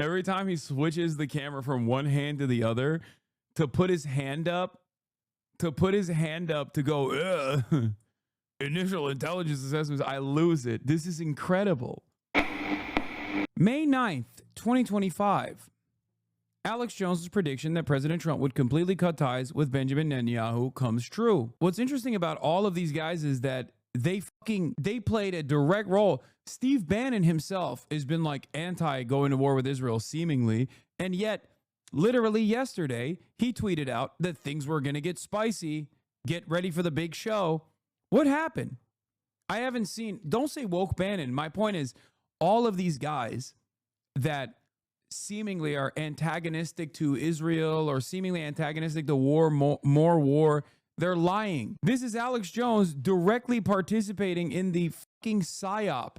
Every time he switches the camera from one hand to the other to put his hand up, to go, initial intelligence assessments, I lose it. This is incredible. May 9th, 2025. Alex Jones's prediction that President Trump would completely cut ties with Benjamin Netanyahu comes true. What's interesting about all of these guys is that they played a direct role. Steve Bannon himself has been like anti going to war with Israel seemingly, and yet literally yesterday he tweeted out that things were going to get spicy. Get ready for the big show. What happened? I haven't seen, don't say woke Bannon. My point is all of these guys that seemingly are antagonistic to Israel or seemingly antagonistic to war, more war, they're lying. This is Alex Jones directly participating in the fucking psyop.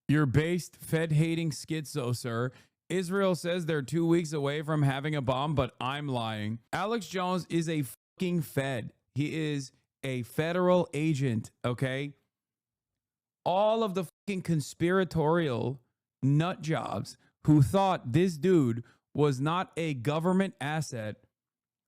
You're based Fed-hating schizo, sir. Israel says they're 2 weeks away from having a bomb, but I'm lying. Alex Jones is a fucking Fed. He is a federal agent, okay? All of the fucking conspiratorial nut jobs who thought this dude was not a government asset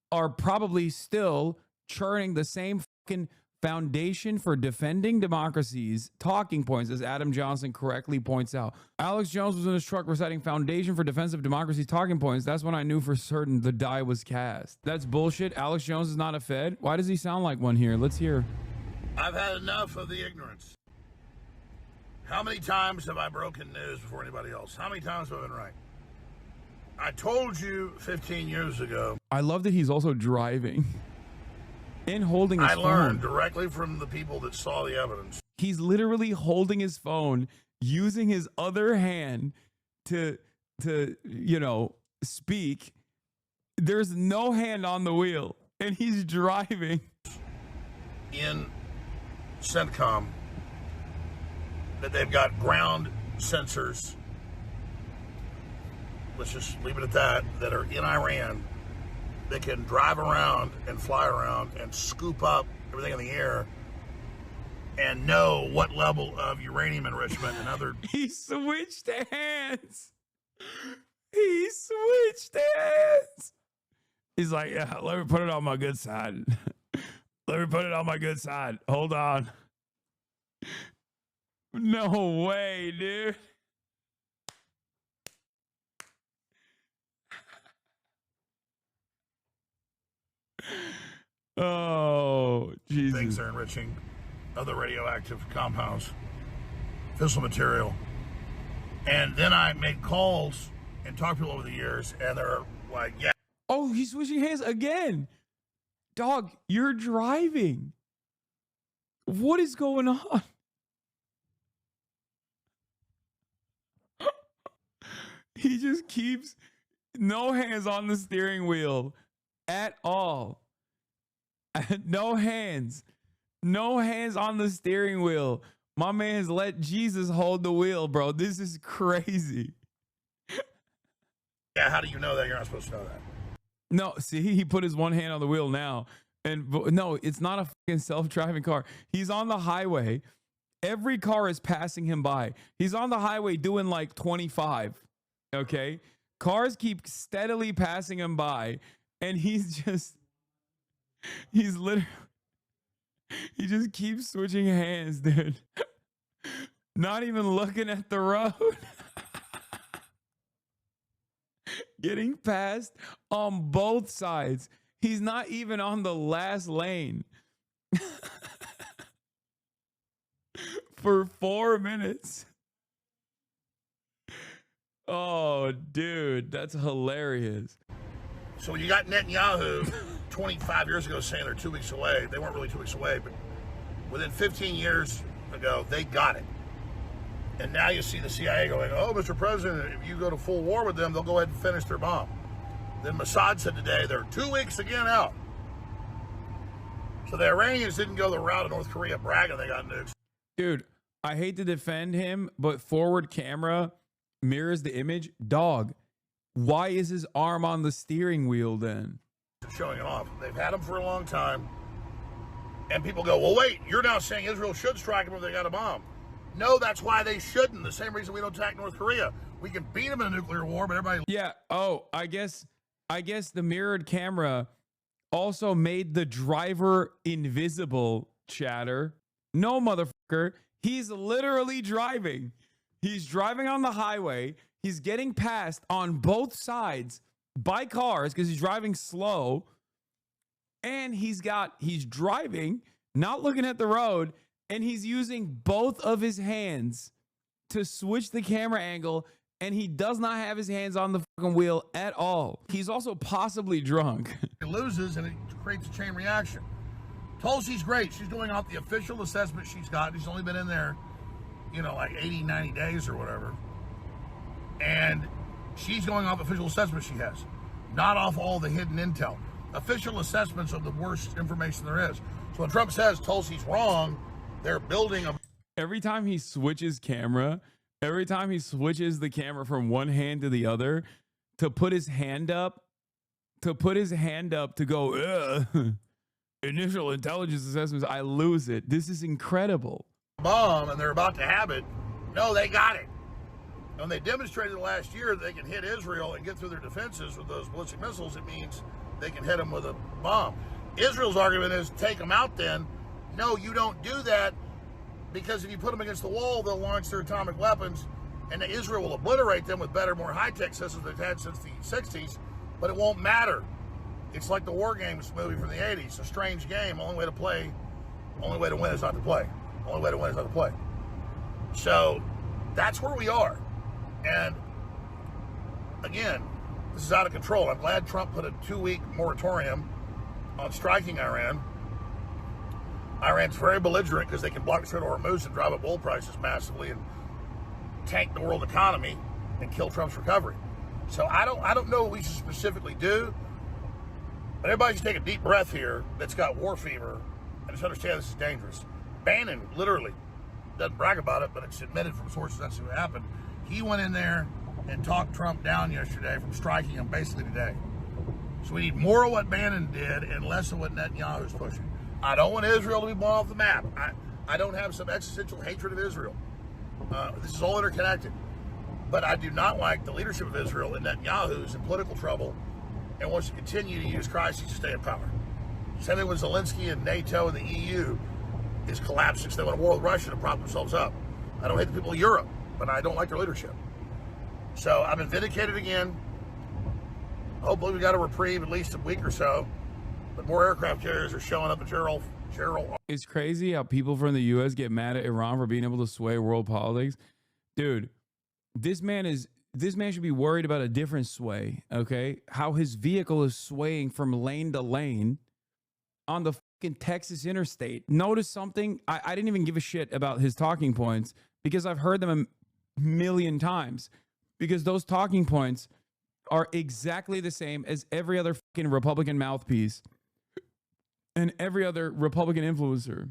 are probably still churning the same fucking foundation for defending democracies talking points, as Adam Johnson correctly points out. Alex Jones was in his truck reciting foundation for defense of democracy talking points. That's when I knew for certain the die was cast. That's bullshit. Alex Jones is not a Fed. Why does he sound like one here? Let's hear. I've had enough of the ignorance. How many times have I broken news before anybody else? How many times have I been right? I told you 15 years ago. I love that he's also driving and holding his phone. I learned directly from the people that saw the evidence. He's literally holding his phone, using his other hand to speak. There's no hand on the wheel, and he's driving. In CENTCOM, that they've got ground sensors, let's just leave it at that, that are in Iran, that can drive around and fly around and scoop up everything in the air and know what level of uranium enrichment and other... He switched hands. He switched hands. He's like, yeah, let me put it on my good side. Let me put it on my good side. Hold on. No way, dude. Oh, Jesus. Things are enriching other radioactive compounds, fissile material. And then I made calls and talked to people over the years, and they're like, yeah. Oh, he's switching hands again. Dog, you're driving. What is going on? He just keeps no hands on the steering wheel at all. No hands. No hands on the steering wheel. My man's let Jesus hold the wheel, bro. This is crazy. Yeah, how do you know that? You're not supposed to know that. No, see, he put his one hand on the wheel now. And no, it's not a fucking self-driving car. He's on the highway. Every car is passing him by. He's on the highway doing like 25. Okay? Cars keep steadily passing him by. And he's literally, he just keeps switching hands, dude. Not even looking at the road. Getting passed on both sides. He's not even on the last lane. For 4 minutes. Oh, dude, that's hilarious. So you got Netanyahu 25 years ago saying they're 2 weeks away. They weren't really 2 weeks away, but within 15 years ago, they got it. And now you see the CIA going, oh, Mr. President, if you go to full war with them, they'll go ahead and finish their bomb. Then Mossad said today they're 2 weeks again out. So the Iranians didn't go the route of North Korea bragging they got nukes. Dude, I hate to defend him, but forward camera mirrors the image. Dog, why is his arm on the steering wheel then? Showing it off. They've had them for a long time. And people go, well, wait, you're now saying Israel should strike them if they got a bomb. No, that's why they shouldn't. The same reason we don't attack North Korea. We can beat them in a nuclear war, but everybody. Yeah. Oh, I guess the mirrored camera also made the driver invisible, chatter. No, motherfucker. He's literally driving. He's driving on the highway. He's getting passed on both sides by cars because he's driving slow. And he's driving, not looking at the road, and he's using both of his hands to switch the camera angle, and he does not have his hands on the fucking wheel at all. He's also possibly drunk. It loses, and it creates a chain reaction. Tulsi's great. She's doing out the official assessment she's got. She's only been in there, like 80, 90 days or whatever. And she's going off official assessment she has, not off all the hidden intel. Official assessments of the worst information there is. So when Trump says Tulsi's wrong, they're building a... Every time he switches camera, every time he switches the camera from one hand to the other to put his hand up, to go, initial intelligence assessments, I lose it. This is incredible. Bomb, and they're about to have it. No, they got it. When they demonstrated last year that they can hit Israel and get through their defenses with those ballistic missiles, it means they can hit them with a bomb. Israel's argument is take them out then. No, you don't do that, because if you put them against the wall, they'll launch their atomic weapons, and Israel will obliterate them with better, more high-tech systems they've had since the 60s, but it won't matter. It's like the War Games movie from the 80s, a strange game. Only way to win is not to play. Only way to win is not to play. So that's where we are. And again, this is out of control. I'm glad Trump put a 2-week moratorium on striking Iran. Iran's very belligerent because they can block the Strait of Hormuz and drive up oil prices massively and tank the world economy and kill Trump's recovery. So I don't know what we should specifically do, but everybody should take a deep breath here that's got war fever and just understand this is dangerous. Bannon literally doesn't brag about it, but it's admitted from sources that's what happened. He went in there and talked Trump down yesterday from striking him basically today. So we need more of what Bannon did and less of what Netanyahu's pushing. I don't want Israel to be blown off the map. I don't have some existential hatred of Israel. This is all interconnected. But I do not like the leadership of Israel, and Netanyahu's in political trouble and wants to continue to use crises to stay in power. Same thing with Zelensky and NATO and the EU is collapsing. So they want a war with Russia to prop themselves up. I don't hate the people of Europe, but I don't like their leadership. So I've been vindicated again. Hopefully we got a reprieve at least a week or so. But more aircraft carriers are showing up at Gerald. It's crazy how people from the U.S. get mad at Iran for being able to sway world politics. Dude, this man should be worried about a different sway, okay? How his vehicle is swaying from lane to lane on the fucking Texas interstate. Notice something? I didn't even give a shit about his talking points because I've heard them a million times. Because those talking points are exactly the same as every other fucking Republican mouthpiece and every other Republican influencer.